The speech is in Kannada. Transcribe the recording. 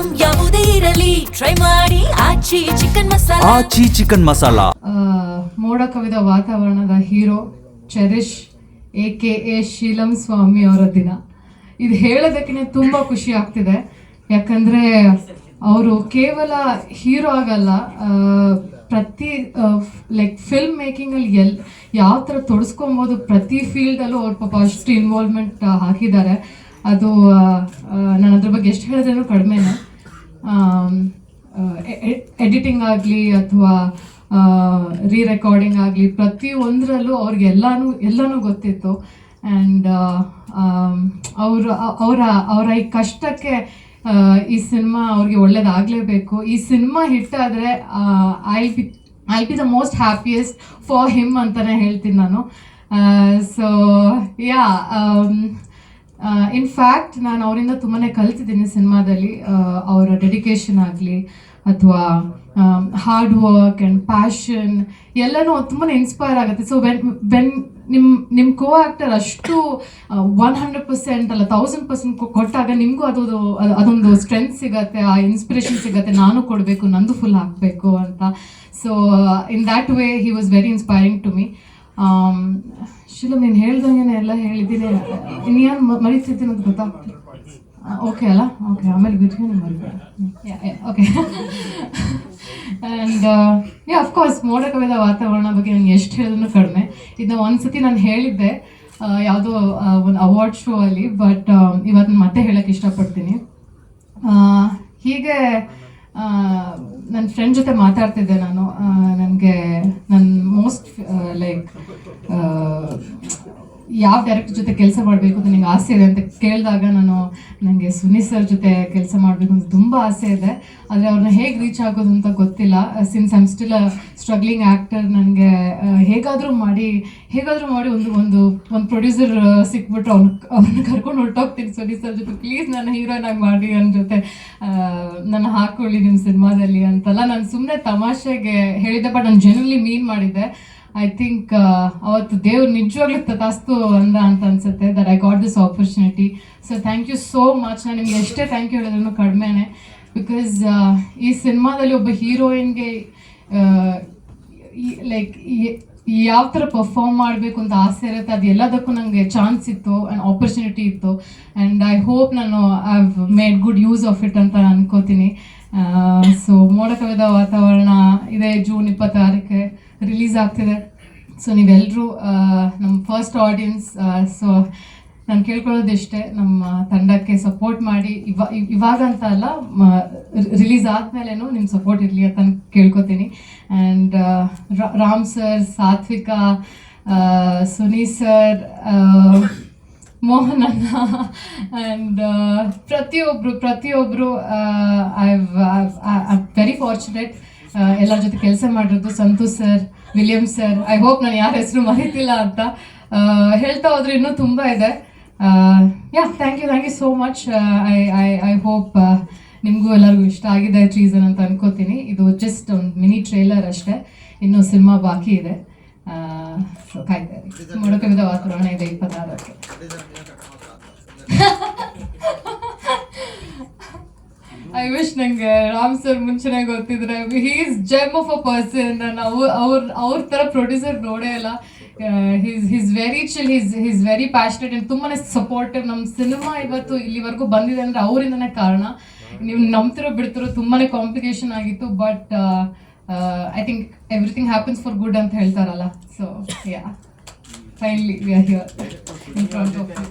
ಐಟಂ ಯಾವುದೇ ಇರಲಿ ಟ್ರೈ ಮಾಡಿ ಆಚಿ ಚಿಕನ್ ಮಸಾಲಾ. ಮೋಡ ಕವಿದ ವಾತಾವರಣದ ಹೀರೋ ಚೆರಿಶ್ AKA ಶೀಲಂ ಸ್ವಾಮಿ ಅವರ ದಿನ. ಇದು ಹೇಳೋದಕ್ಕೆ ತುಂಬ ಖುಷಿ ಆಗ್ತಿದೆ, ಯಾಕಂದರೆ ಅವರು ಕೇವಲ ಹೀರೋ ಆಗಲ್ಲ, ಪ್ರತಿ ಲೈಕ್ ಫಿಲ್ಮ್ ಮೇಕಿಂಗಲ್ಲಿ ಯಾವ ಥರ ತೊಡಸ್ಕೊಬೋದು ಪ್ರತಿ ಫೀಲ್ಡಲ್ಲೂ ಅವ್ರ ಪಾಪ ಅಷ್ಟು ಇನ್ವಾಲ್ವ್ಮೆಂಟ್ ಹಾಕಿದ್ದಾರೆ. ಅದು ನಾನು ಅದ್ರ ಬಗ್ಗೆ ಎಷ್ಟು ಹೇಳಿದ್ರೂ ಕಡಿಮೆನೇ. ಎಡಿಟಿಂಗ್ ಆಗಲಿ ಅಥವಾ ರೀರೆಕಾರ್ಡಿಂಗ್ ಆಗಲಿ ಪ್ರತಿಯೊಂದರಲ್ಲೂ ಅವ್ರಿಗೆ ಎಲ್ಲನೂ ಗೊತ್ತಿತ್ತು. ಆ್ಯಂಡ್ ಅವರ ಈ ಕಷ್ಟಕ್ಕೆ ಈ ಸಿನಿಮಾ ಅವ್ರಿಗೆ ಒಳ್ಳೇದಾಗಲೇಬೇಕು. ಈ ಸಿನಿಮಾ ಹಿಟ್ಟಾದರೆ I be the most happiest for him ಅಂತಲೇ ಹೇಳ್ತೀನಿ ನಾನು. ಸೊ ಯಾ, ಇನ್ಫ್ಯಾಕ್ಟ್ ನಾನು ಅವರಿಂದ ತುಂಬಾ ಕಲ್ತಿದ್ದೀನಿ ಸಿನಿಮಾದಲ್ಲಿ. ಅವರ ಡೆಡಿಕೇಶನ್ ಆಗಲಿ ಅಥವಾ ಹಾರ್ಡ್ ವರ್ಕ್ ಆ್ಯಂಡ್ ಪ್ಯಾಷನ್ ಎಲ್ಲನೂ ತುಂಬಾ ಇನ್ಸ್ಪೈರ್ ಆಗುತ್ತೆ. ಸೊ ವೆನ್ ನಿಮ್ಮ ಕೋ ಆ್ಯಕ್ಟರ್ ಅಷ್ಟು 100% ಅಲ್ಲ 1000% ಕೊಟ್ಟಾಗ ನಿಮಗೂ ಅದೊಂದು ಸ್ಟ್ರೆಂತ್ ಸಿಗತ್ತೆ, ಆ ಇನ್ಸ್ಪಿರೇಷನ್ ಸಿಗತ್ತೆ, ನಾನು ಕೊಡಬೇಕು, ನಂದು ಫುಲ್ ಹಾಕಬೇಕು ಅಂತ. So in that way he was very inspiring to me. Shilam, ನೀನು ಹೇಳ್ದಂಗೆ ಎಲ್ಲ ಹೇಳಿದ್ದೀನಿ, ಇನ್ನೇನು ಮರೀತಿದ್ದೀನಿ ಅಂತ ಗೊತ್ತಾಗ್ತದೆ. ಓಕೆ ಅಲ್ಲ? ಓಕೆ, ಆಮೇಲೆ ಬಿಟ್ಕೊಂಡು ಮರಿಬೇಡ. ಓಕೆ. ಆ್ಯಂಡ್ ಅಫ್ಕೋರ್ಸ್ ಮೋಡ ಕವಿದ ವಾತಾವರಣ ಬಗ್ಗೆ ನನಗೆ ಎಷ್ಟು ಹೇಳಿದ್ರು ಕಡಿಮೆ. ಇದನ್ನ ಒಂದ್ಸತಿ ನಾನು ಹೇಳಿದ್ದೆ ಯಾವುದೋ ಒಂದು ಅವಾರ್ಡ್ ಶೋ ಅಲ್ಲಿ, ಬಟ್ ಇವತ್ತು ಮತ್ತೆ ಹೇಳೋಕ್ಕೆ ಇಷ್ಟಪಡ್ತೀನಿ. ಹೀಗೆ ನನ್ನ ಫ್ರೆಂಡ್ ಜೊತೆ ಮಾತಾಡ್ತಿದ್ದೆ ನಾನು. ನನಗೆ ನನ್ನ ಮೋಸ್ಟ್ ಲೈಕ್ ಯಾವ ಡೈರೆಕ್ಟರ್ ಜೊತೆ ಕೆಲಸ ಮಾಡಬೇಕು ಅಂತ ನನಗೆ ಆಸೆ ಇದೆ ಅಂತ ಕೇಳಿದಾಗ ನನಗೆ ಸುನಿ ಸರ್ ಜೊತೆ ಕೆಲಸ ಮಾಡಬೇಕು ಅಂತ ತುಂಬ ಆಸೆ ಇದೆ. ಆದರೆ ಅವ್ರನ್ನ ಹೇಗೆ ರೀಚ್ ಆಗೋದು ಅಂತ ಗೊತ್ತಿಲ್ಲ. Since I'm still a struggling actor, ನನಗೆ ಹೇಗಾದರೂ ಮಾಡಿ ಒಂದು ಪ್ರೊಡ್ಯೂಸರ್ ಸಿಕ್ಬಿಟ್ರೆ ಅವ್ರನ್ನ ಕರ್ಕೊಂಡು ಹೊರಟೋಗ್ತೀನಿ ಸುನಿ ಸರ್ ಜೊತೆ, ಪ್ಲೀಸ್ ನನ್ನ ಹೀರೋಯಿನ್ ಆಗಿ ಮಾಡಿ, ನನ್ನ ಜೊತೆ ನನ್ನ ಹಾಕ್ಕೊಳ್ಳಿ ನಿಮ್ಮ ಸಿನಿಮಾದಲ್ಲಿ ಅಂತೆಲ್ಲ ನಾನು ಸುಮ್ಮನೆ ತಮಾಷೆಗೆ ಹೇಳಿದ್ದೆ. ಬಟ್ ನಾನು ಜೆನ್ಯೂನ್ಲಿ ಮೀನ್ ಮಾಡಿದ್ದೆ. ಐ ಥಿಂಕ್ ಅವತ್ತು ದೇವ್ರು ನಿಜವಾಗ್ಲೂ ತಥಾಸ್ತು ಅಂತ ಅನ್ಸುತ್ತೆ that I got this opportunity. So thank you so much. ನಾನು ನಿಮ್ಗೆ ಎಷ್ಟೇ ಥ್ಯಾಂಕ್ ಯು ಹೇಳಿದ್ರು ಕಡಿಮೆನೆ. ಬಿಕಾಸ್ ಈ ಸಿನಿಮಾದಲ್ಲಿ ಒಬ್ಬ ಹೀರೋಯಿನ್ಗೆ ಲೈಕ್ ಯಾವ ಥರ ಪರ್ಫಾರ್ಮ್ ಮಾಡಬೇಕು ಅಂತ ಆಸೆ ಇರುತ್ತೆ, ಅದು ಎಲ್ಲದಕ್ಕೂ ನನಗೆ ಚಾನ್ಸ್ ಇತ್ತು ಆ್ಯಂಡ್ ಆಪರ್ಚುನಿಟಿ ಇತ್ತು. ಆ್ಯಂಡ್ ಐ ಹೋಪ್ ನಾನು I have made good use of it ಅಂತ ಅನ್ಕೋತೀನಿ. ಸೊ ಮೋಡ ಕವಿದ ವಾತಾವರಣ ಇದೆ ಜೂನ್ 26ಕ್ಕೆ ರಿಲೀಸ್ ಆಗ್ತಿದೆ. ಸೊ ನೀವೆಲ್ಲರೂ ನಮ್ಮ ಫಸ್ಟ್ ಆಡಿಯನ್ಸ್. ಸೊ ನಾನು ಕೇಳ್ಕೊಳ್ಳೋದಿಷ್ಟೇ, ನಮ್ಮ ತಂಡಕ್ಕೆ ಸಪೋರ್ಟ್ ಮಾಡಿ. ಇವಾಗ ಅಂತ ಅಲ್ಲ, ರಿಲೀಸ್ ಆದಮೇಲೆನೂ ನಿಮ್ಮ ಸಪೋರ್ಟ್ ಇರಲಿ ಅಂತ ಕೇಳ್ಕೊತೀನಿ. And Ram sir, Sathvika, Suni sir, Mohan ಅಣ್ಣ ಆ್ಯಂಡ್ ಪ್ರತಿಯೊಬ್ಬರು ಐ ವೆರಿ ಫಾರ್ಚುನೇಟ್ ಎಲ್ಲರ ಜೊತೆ ಕೆಲಸ ಮಾಡಿರೋದು. Santosh sir, William sir, I hope ನಾನು ಯಾರ ಹೆಸರು ಮರೀತಿಲ್ಲ ಅಂತ. ಹೇಳ್ತಾ ಹೋದ್ರೆ ಇನ್ನೂ ತುಂಬ ಇದೆ. Thank you so much. I hope ನಿಮಗೂ ಎಲ್ಲರಿಗೂ ಇಷ್ಟ ಆಗಿದೆ ಟ್ರೀಸನ್ ಅಂತ ಅನ್ಕೋತೀನಿ. ಇದು ಜಸ್ಟ್ ಒಂದು ಮಿನಿ ಟ್ರೇಲರ್ ಅಷ್ಟೇ, ಇನ್ನೂ ಸಿನಿಮಾ ಬಾಕಿ ಇದೆ. ಸೊ ಕಾಯ್ತಾ ಇರಿ. ಮೋಡ ಕವಿದ ವಾತಾವರಣ ಇದೆ 26ಕ್ಕೆ. ಐ ವಿಶ್ ನಂಗೆ ರಾಮ್ ಸರ್ ಮುಂಚೆನೇ ಗೊತ್ತಿದ್ರೆ. He is gem of a person. ನಾನು ಅವ್ರ ಥರ ಪ್ರೊಡ್ಯೂಸರ್ ನೋಡೇ ಇಲ್ಲ. He's very chill, he's very passionate and ತುಂಬಾ ಸಪೋರ್ಟಿವ್. ನಮ್ಮ ಸಿನಿಮಾ ಇವತ್ತು ಇಲ್ಲಿವರೆಗೂ ಬಂದಿದೆ ಅಂದರೆ ಅವರಿಂದನೇ ಕಾರಣ. ನೀವು ನಂಬ್ತಿರೋ ಬಿಡ್ತಿರೋ ತುಂಬಾ ಕಾಂಪ್ಲಿಕೇಶನ್ ಆಗಿತ್ತು, but I think everything happens for good ಅಂತ ಹೇಳ್ತಾರಲ್ಲ. So yeah, finally we are here in front of you.